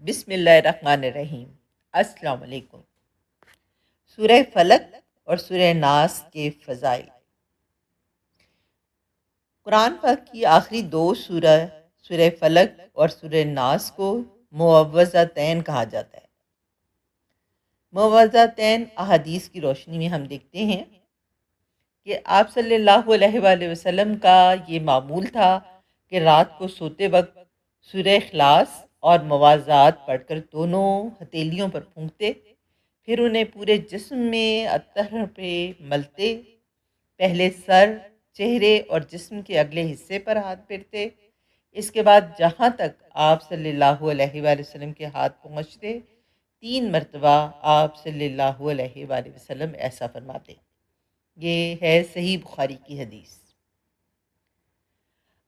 بسم اللہ الرحمن الرحیم۔ السلام علیکم۔ سورہ فلق اور سورہ ناس کے فضائل۔ قرآن پاک کی آخری دو سورہ فلق اور سورہ ناس کو معوذتین کہا جاتا ہے۔ معوذتین احادیث کی روشنی میں ہم دیکھتے ہیں کہ آپ صلی اللہ علیہ وآلہ وسلم کا یہ معمول تھا کہ رات کو سوتے وقت سورہ اخلاص اور مواضعات پڑھ کر دونوں ہتھیلیوں پر پھونکتے، پھر انہیں پورے جسم میں اطہر پہ ملتے، پہلے سر، چہرے اور جسم کے اگلے حصے پر ہاتھ پھیرتے، اس کے بعد جہاں تک آپ صلی اللہ علیہ وآلہ وسلم کے ہاتھ پہنچتے 3 مرتبہ آپ صلی اللہ علیہ وآلہ وسلم ایسا فرماتے۔ یہ ہے صحیح بخاری کی حدیث۔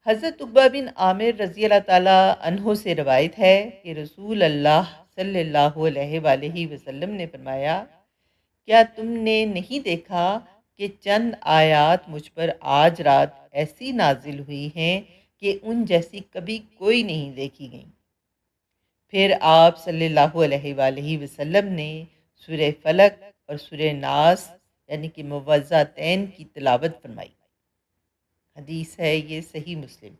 حضرت عقبہ بن عامر رضی اللہ تعالیٰ عنہ سے روایت ہے کہ رسول اللہ صلی اللہ علیہ وآلہ وسلم نے فرمایا، کیا تم نے نہیں دیکھا کہ چند آیات مجھ پر آج رات ایسی نازل ہوئی ہیں کہ ان جیسی کبھی کوئی نہیں دیکھی گئیں۔ پھر آپ صلی اللہ علیہ وآلہ وسلم نے سورہ فلق اور سورہ ناس یعنی کہ معوذتین کی تلاوت فرمائی۔ حدیث ہے یہ صحیح مسلم۔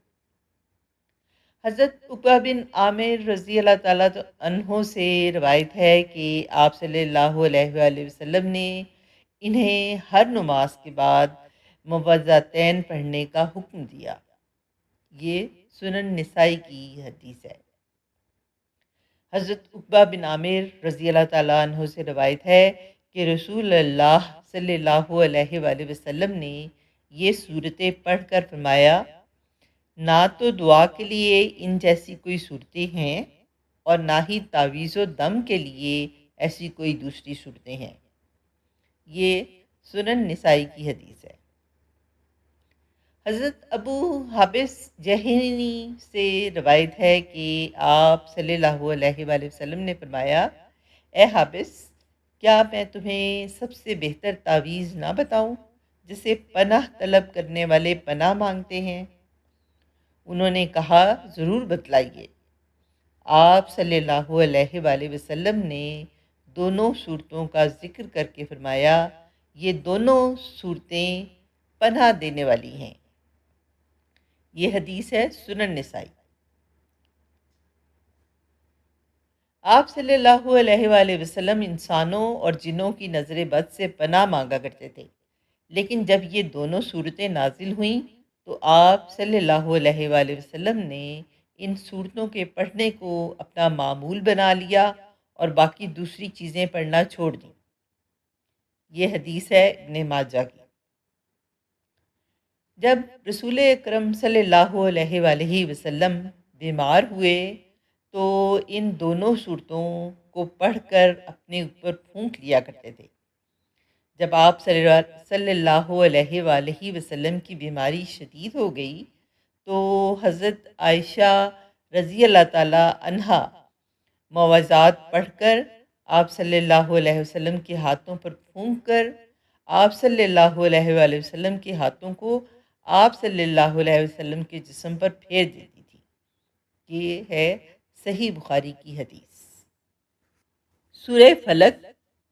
حضرت عقبہ بن عامر رضی اللہ تعالیٰ عنہ سے روایت ہے کہ آپ صلی اللہ علیہ وآلہ وسلم نے انہیں ہر نماز کے بعد معوذتین پڑھنے کا حکم دیا۔ یہ سنن نسائی کی حدیث ہے۔ حضرت عقبہ بن عامر رضی اللہ تعالیٰ عنہ سے روایت ہے کہ رسول اللہ صلی اللہ علیہ وآلہ وسلم نے یہ صورتیں پڑھ کر فرمایا، نہ تو دعا کے لیے ان جیسی کوئی صورتیں ہیں اور نہ ہی تعویذ و دم کے لیے ایسی کوئی دوسری صورتیں ہیں۔ یہ سنن نسائی کی حدیث ہے۔ حضرت ابو حابس جہنی سے روایت ہے کہ آپ صلی اللہ علیہ وآلہ وسلم نے فرمایا، اے حابس، کیا میں تمہیں سب سے بہتر تعویذ نہ بتاؤں جسے پناہ طلب کرنے والے پناہ مانگتے ہیں؟ انہوں نے کہا، ضرور بتلائیے۔ آپ صلی اللہ علیہ وآلہ وسلم نے دونوں صورتوں کا ذکر کر کے فرمایا، یہ دونوں صورتیں پناہ دینے والی ہیں۔ یہ حدیث ہے سنن نسائی۔ آپ صلی اللہ علیہ وآلہ وسلم انسانوں اور جنوں کی نظر بد سے پناہ مانگا کرتے تھے، لیکن جب یہ دونوں صورتیں نازل ہوئیں تو آپ صلی اللہ علیہ وآلہ وسلم نے ان صورتوں کے پڑھنے کو اپنا معمول بنا لیا اور باقی دوسری چیزیں پڑھنا چھوڑ دیں۔ یہ حدیث ہے ابن ماجہ کی۔ جب رسول اکرم صلی اللہ علیہ وآلہ وسلم بیمار ہوئے تو ان دونوں صورتوں کو پڑھ کر اپنے اوپر پھونک لیا کرتے تھے۔ جب آپ صلی اللہ علیہ وآلہ وسلم کی بیماری شدید ہو گئی تو حضرت عائشہ رضی اللہ تعالیٰ عنہا معوذات پڑھ کر آپ صلی اللہ علیہ وسلم کے ہاتھوں پر پھونک کر آپ صلی اللہ علیہ وآلہ وسلم کے ہاتھوں کو آپ صلی اللہ علیہ وسلم کے جسم پر پھیر دیتی تھی۔ یہ ہے صحیح بخاری کی حدیث۔ سورہ فلق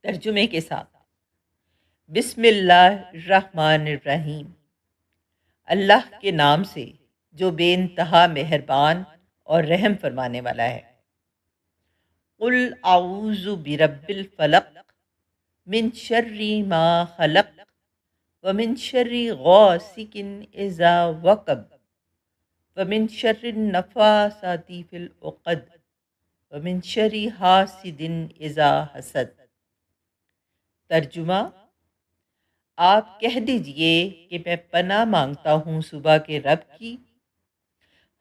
ترجمے کے ساتھ۔ بسم اللہ الرحمن الرحیم۔ اللہ کے نام سے جو بے انتہا مہربان اور رحم فرمانے والا ہے۔ قل اعوذ برب الفلق من شر ما خلق ومن شر غاسق اذا وقب ومن شر النفاثات في العقد ومن شر حاسد اذا حسد۔ ترجمہ، آپ کہہ دیجئے کہ میں پناہ مانگتا ہوں صبح کے رب کی،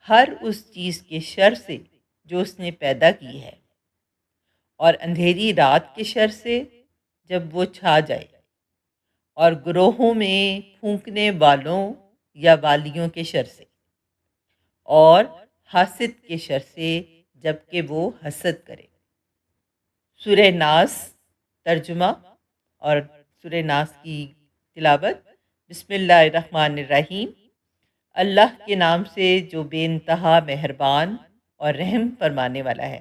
ہر اس چیز کے شر سے جو اس نے پیدا کی ہے، اور اندھیری رات کے شر سے جب وہ چھا جائے، اور گروہوں میں پھونکنے والوں یا والیوں کے شر سے، اور حاسد کے شر سے جب کہ وہ حسد کرے۔ سورہ ناس ترجمہ اور سورہ ناس کی تلاوت۔ بسم اللہ الرحمن الرحیم۔ اللہ کے نام سے جو بے انتہا مہربان اور رحم فرمانے والا ہے۔